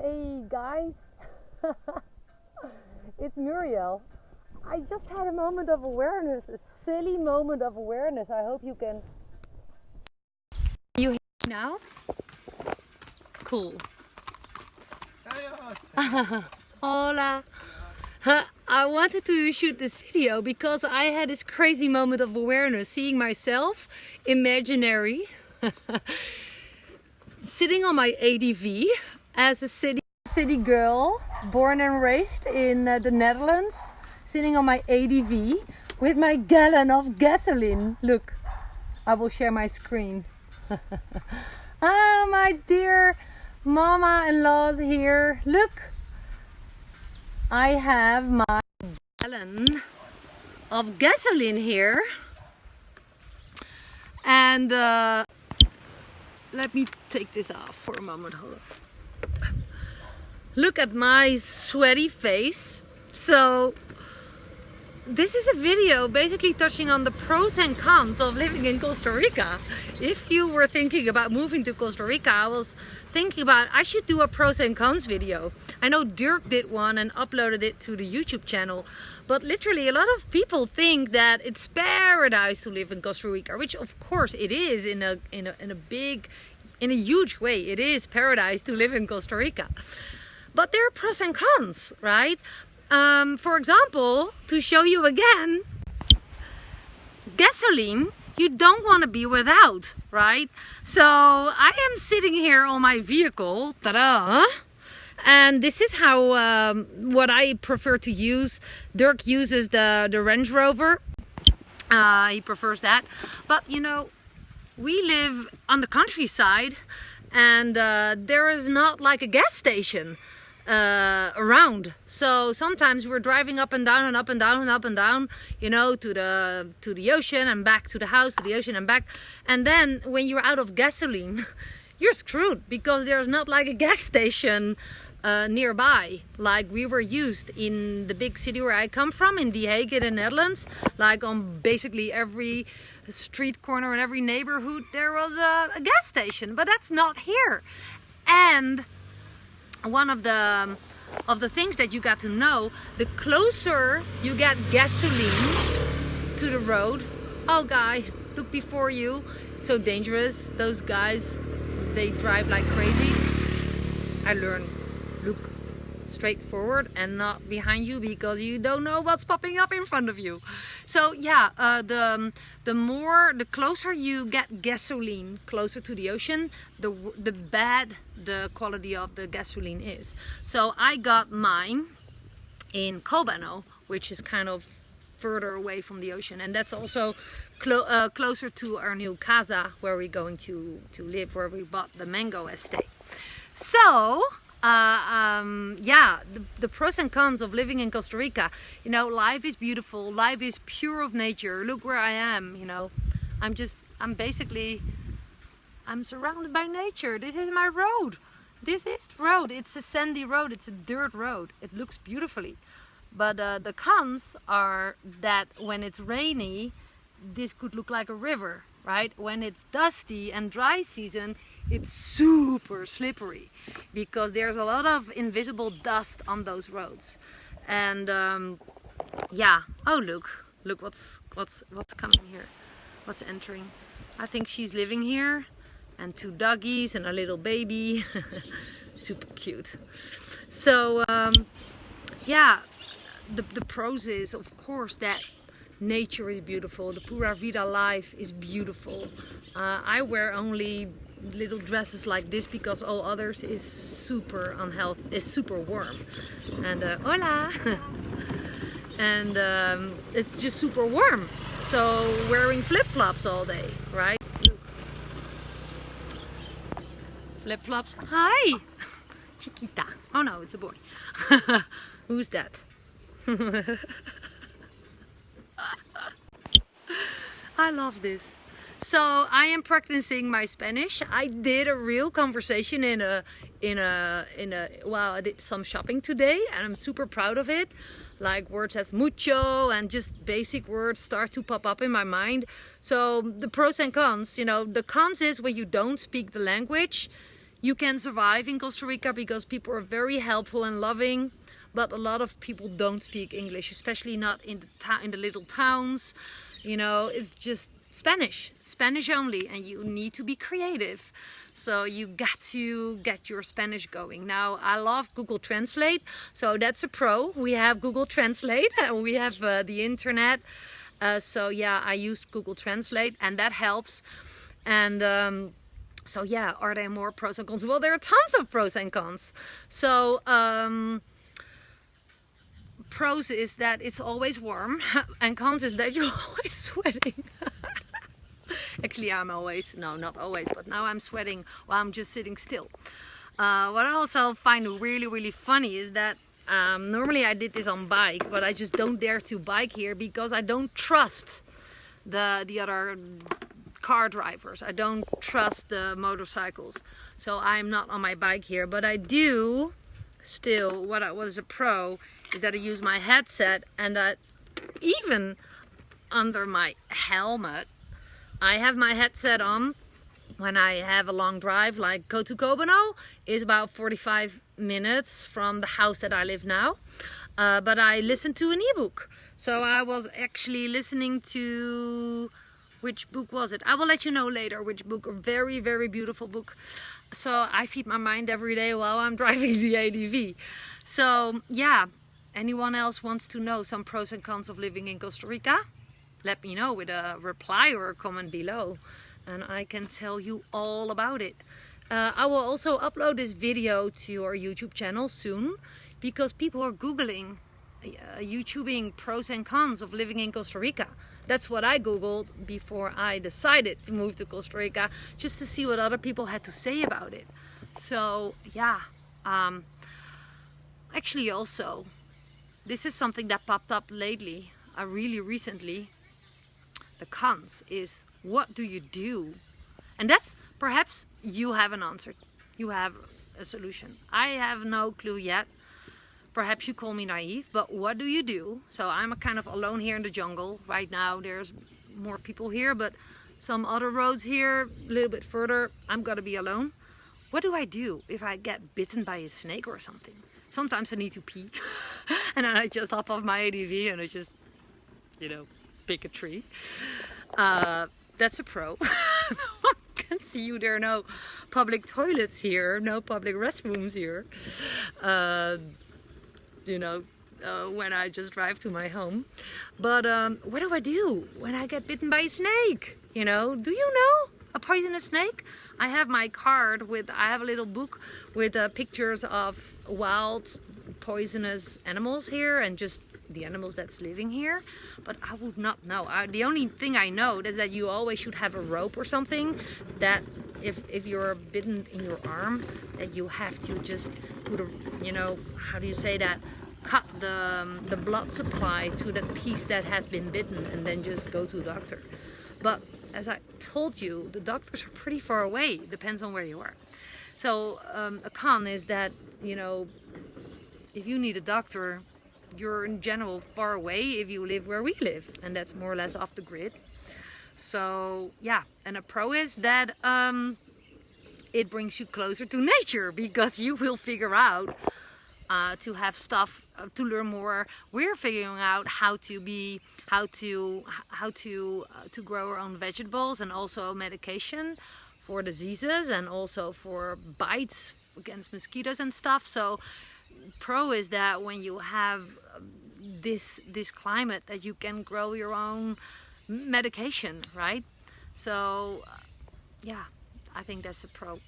Hey guys, it's Muriel. I just had a moment of awareness, a silly moment of awareness. I hope you can. You hear me now? Cool. Hola. I wanted to shoot this video because I had this crazy moment of awareness, seeing myself, imaginary, sitting on my ADV as a city girl, born and raised in the Netherlands, sitting on my ADV with my gallon of gasoline. Look, I will share my screen. Ah, my dear mama-in-law's here. Look, I have my gallon of gasoline here, and let me take this off for a moment. Hold on. Look at my sweaty face. So this is a video basically touching on the pros and cons of living in Costa Rica. If you were thinking about moving to Costa Rica, I was thinking about I should do a pros and cons video. I know Dirk did one and uploaded it to the YouTube channel, but literally a lot of people think that it's paradise to live in Costa Rica, which of course it is in a huge way. It is paradise to live in Costa Rica. But there are pros and cons, right? For example, to show you again, gasoline you don't want to be without, right? So I am sitting here on my vehicle, ta-da! And this is how what I prefer to use. Dirk uses the Range Rover. He prefers that. But you know, we live on the countryside, and there is not like a gas station around. So sometimes we're driving up and down and up and down and up and down, you know, to the ocean and back to the house, to the ocean and back. And then when you're out of gasoline, you're screwed because there's not like a gas station nearby, like we were used in the big city where I come from, in The Hague in the Netherlands. Like on basically every street corner and every neighborhood there was a gas station, but that's not here. And one of the things that you got to know, the closer you get gasoline to the road. Oh guy, look before you, it's so dangerous. Those guys, they drive like crazy. I learned, look straight forward and not behind you, because you don't know what's popping up in front of you. So yeah, the closer you get gasoline closer to the ocean, the bad the quality of the gasoline is. So I got mine in Cobano, which is kind of further away from the ocean, and that's also closer to our new casa where we're going to live, where we bought the mango estate. So yeah, the pros and cons of living in Costa Rica. You know, life is beautiful, life is pure of nature. Look where I am, you know, I'm surrounded by nature. This is my road. This is the road. It's a sandy road, it's a dirt road. It looks beautifully. But the cons are that when it's rainy, this could look like a river, right? When it's dusty and dry season, it's super slippery because there's a lot of invisible dust on those roads. And yeah, oh look what's coming here, what's entering. I think she's living here, and 2 doggies and a little baby. Super cute. So yeah, the pros is of course that nature is beautiful, the pura vida life is beautiful. I wear only little dresses like this because all others is super unhealthy, is super warm. And hola! And it's just super warm. So wearing flip-flops all day, right? Flip-flops. Hi! Chiquita. Oh no, it's a boy. Who's that? I love this. So I am practicing my Spanish. I did a real conversation well, I did some shopping today and I'm super proud of it. Like words as mucho and just basic words start to pop up in my mind. So the pros and cons, you know, the cons is when you don't speak the language, you can survive in Costa Rica because people are very helpful and loving, but a lot of people don't speak English, especially not in the little towns. You know, it's just Spanish only, and you need to be creative. So you got to get your Spanish going. Now, I love Google Translate, so that's a pro. We have Google Translate and we have the internet. So yeah, I used Google Translate and that helps. And so yeah, are there more pros and cons? Well, there are tons of pros and cons. So pros is that it's always warm, and cons is that you're always sweating. Actually, I'm always, no, not always, but now I'm sweating while I'm just sitting still. What I also find really, really funny is that normally I did this on bike, but I just don't dare to bike here because I don't trust the other car drivers. I don't trust the motorcycles. So I'm not on my bike here, but I do still, what was a pro is that I use my headset, and that even under my helmet, I have my headset on when I have a long drive, like go to Kobano is about 45 minutes from the house that I live now. But I listen to an ebook. So I was actually listening to, which book was it? I will let you know later which book. A very, very beautiful book. So I feed my mind every day while I'm driving the ADV. So yeah, anyone else wants to know some pros and cons of living in Costa Rica? Let me know with a reply or a comment below, and I can tell you all about it. I will also upload this video to our YouTube channel soon, because people are Googling, YouTubing pros and cons of living in Costa Rica. That's what I Googled before I decided to move to Costa Rica, just to see what other people had to say about it. So yeah, actually also, this is something that popped up lately, really recently. The cons is, what do you do? And that's, perhaps you have an answer. You have a solution. I have no clue yet. Perhaps you call me naive, but what do you do? So I'm kind of alone here in the jungle. Right now there's more people here, but some other roads here, a little bit further, I'm gonna be alone. What do I do if I get bitten by a snake or something? Sometimes I need to pee. And then I just hop off my ADV and I just, you know, pick a tree. That's a pro. No one can see you. There are no public toilets here, no public restrooms here. You know, when I just drive to my home. But what do I do when I get bitten by a snake? You know, do you know a poisonous snake? I have my card with, I have a little book with pictures of wild poisonous animals here and just the animals that's living here, but I would not know. The only thing I know is that you always should have a rope or something, that if you're bitten in your arm, that you have to just put a, you know, how do you say that, cut the blood supply to that piece that has been bitten, and then just go to the doctor. But as I told you, the doctors are pretty far away, depends on where you are. So a con is that, you know, if you need a doctor, you're in general far away if you live where we live, and that's more or less off the grid. So yeah, and a pro is that it brings you closer to nature, because you will figure out to have stuff to learn more. We're figuring out how to grow our own vegetables, and also medication for diseases, and also for bites against mosquitoes and stuff. So pro is that when you have this climate, that you can grow your own medication, right? So yeah, I think that's a pro.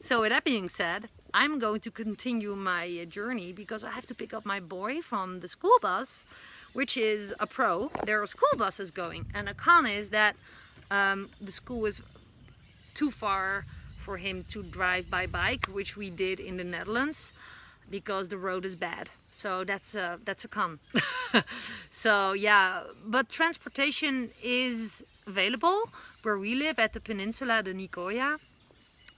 So with that being said, I'm going to continue my journey, because I have to pick up my boy from the school bus, which is a pro. There are school buses going, and a con is that the school is too far for him to drive by bike, which we did in the Netherlands, because the road is bad. So that's a con. So yeah, but transportation is available where we live at the peninsula de Nicoya.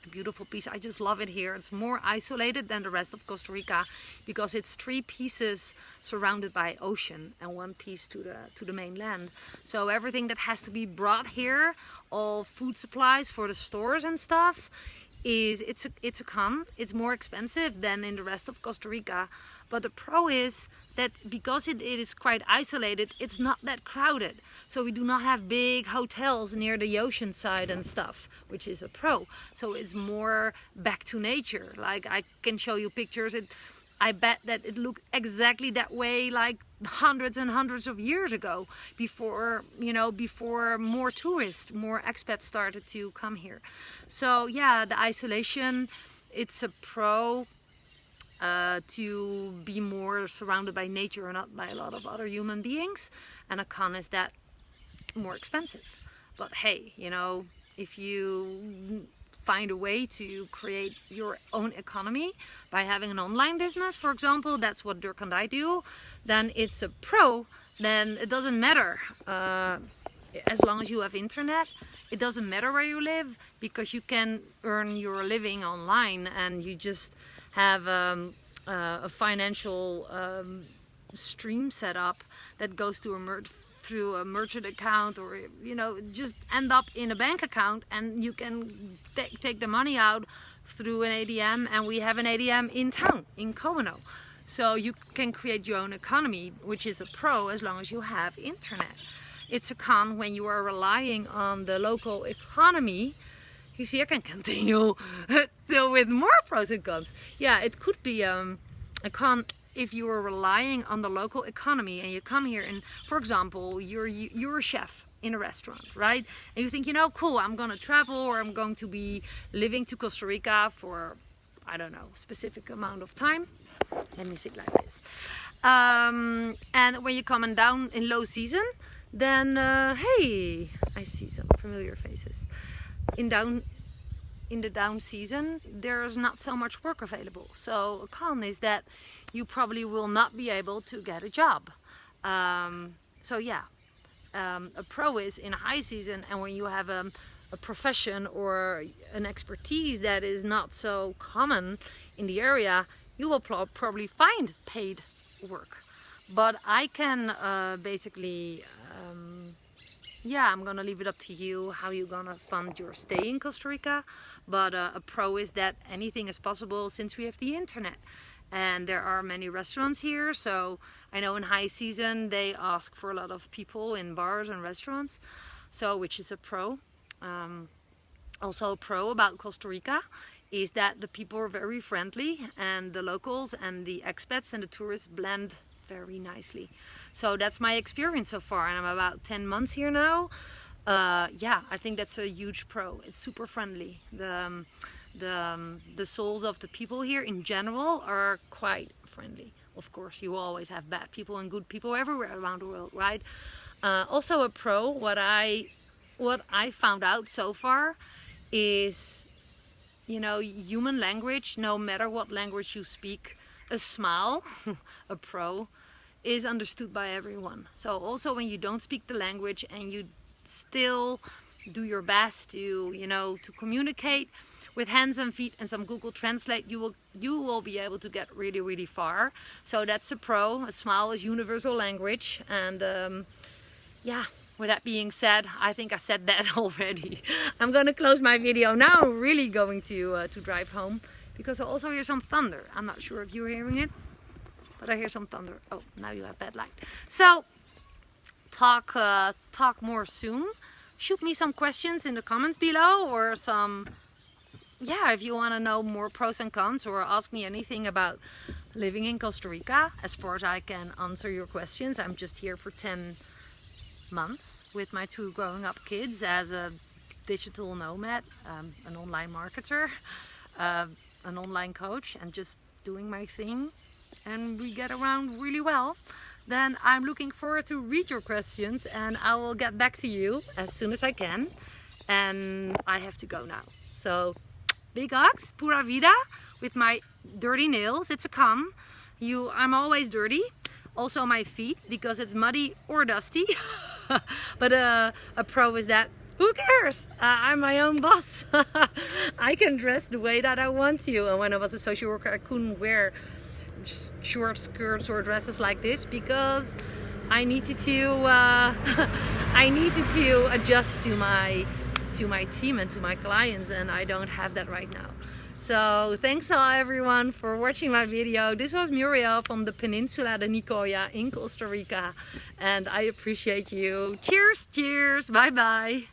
A beautiful piece. I just love it here. It's more isolated than the rest of Costa Rica, because it's 3 pieces surrounded by ocean and 1 piece to the mainland. So everything that has to be brought here, all food supplies for the stores and stuff, is it's a con. It's more expensive than in the rest of Costa Rica, but the pro is that because it is quite isolated, it's not that crowded. So we do not have big hotels near the ocean side and stuff, which is a pro. So it's more back to nature. Like I can show you pictures. I bet that it looked exactly that way like hundreds and hundreds of years ago, before more tourists, more expats started to come here. So yeah, the isolation, it's a pro to be more surrounded by nature and not by a lot of other human beings. And a con is that more expensive. But hey, if you find a way to create your own economy by having an online business, for example, that's what Dirk and I do, then it's a pro. Then it doesn't matter, as long as you have internet, it doesn't matter where you live, because you can earn your living online, and you just have a financial stream set up that goes to through a merchant account, or just end up in a bank account, and you can take the money out through an ATM. And we have an ATM in town, in Como. So you can create your own economy, which is a pro as long as you have internet. It's a con when you are relying on the local economy. You see, I can continue with more pros and cons. Yeah, it could be a con if you are relying on the local economy and you come here and, for example, you're a chef in a restaurant, right? And you think, cool, I'm gonna travel, or I'm going to be living to Costa Rica for, I don't know, specific amount of time. Let me sit like this. And when you come down in low season, then hey, I see some familiar faces. In the down season, there's not so much work available. So a con is that you probably will not be able to get a job. So yeah, a pro is in a high season, and when you have a profession or an expertise that is not so common in the area, you will probably find paid work. But I can basically, I'm gonna leave it up to you how you're gonna fund your stay in Costa Rica. But a pro is that anything is possible since we have the internet. And there are many restaurants here, so I know in high season they ask for a lot of people in bars and restaurants, so which is a pro. Also a pro about Costa Rica is that the people are very friendly, and the locals and the expats and the tourists blend very nicely. So that's my experience so far, and I'm about 10 months here now. I think that's a huge pro. It's super friendly. The souls of the people here in general are quite friendly. Of course, you always have bad people and good people everywhere around the world, right? Also a pro, what I found out so far is, human language, no matter what language you speak, a smile, a pro, is understood by everyone. So also when you don't speak the language and you still do your best to, to communicate with hands and feet and some Google Translate, you will be able to get really, really far. So that's a pro. A smile is universal language. And with that being said, I think I said that already. I'm gonna close my video now. I'm really going to drive home, because I also hear some thunder. I'm not sure if you're hearing it, but I hear some thunder. Oh, now you have bad light. So talk more soon. Shoot me some questions in the comments below, or some, if you want to know more pros and cons, or ask me anything about living in Costa Rica. As far as I can answer your questions, I'm just here for 10 months with my 2 growing up kids as a digital nomad, an online marketer, an online coach, and just doing my thing, and we get around really well. Then I'm looking forward to read your questions, and I will get back to you as soon as I can. And I have to go now. So big hugs, pura vida, with my dirty nails. It's a con. I'm always dirty. Also my feet, because it's muddy or dusty. But a pro is that, who cares? I'm my own boss. I can dress the way that I want to. And when I was a social worker, I couldn't wear short skirts or dresses like this, because I needed to adjust to my team and to my clients, and I don't have that right now. So thanks all everyone for watching my video. This was Muriel from the Peninsula de Nicoya in Costa Rica, and I appreciate you. Cheers, cheers, bye bye.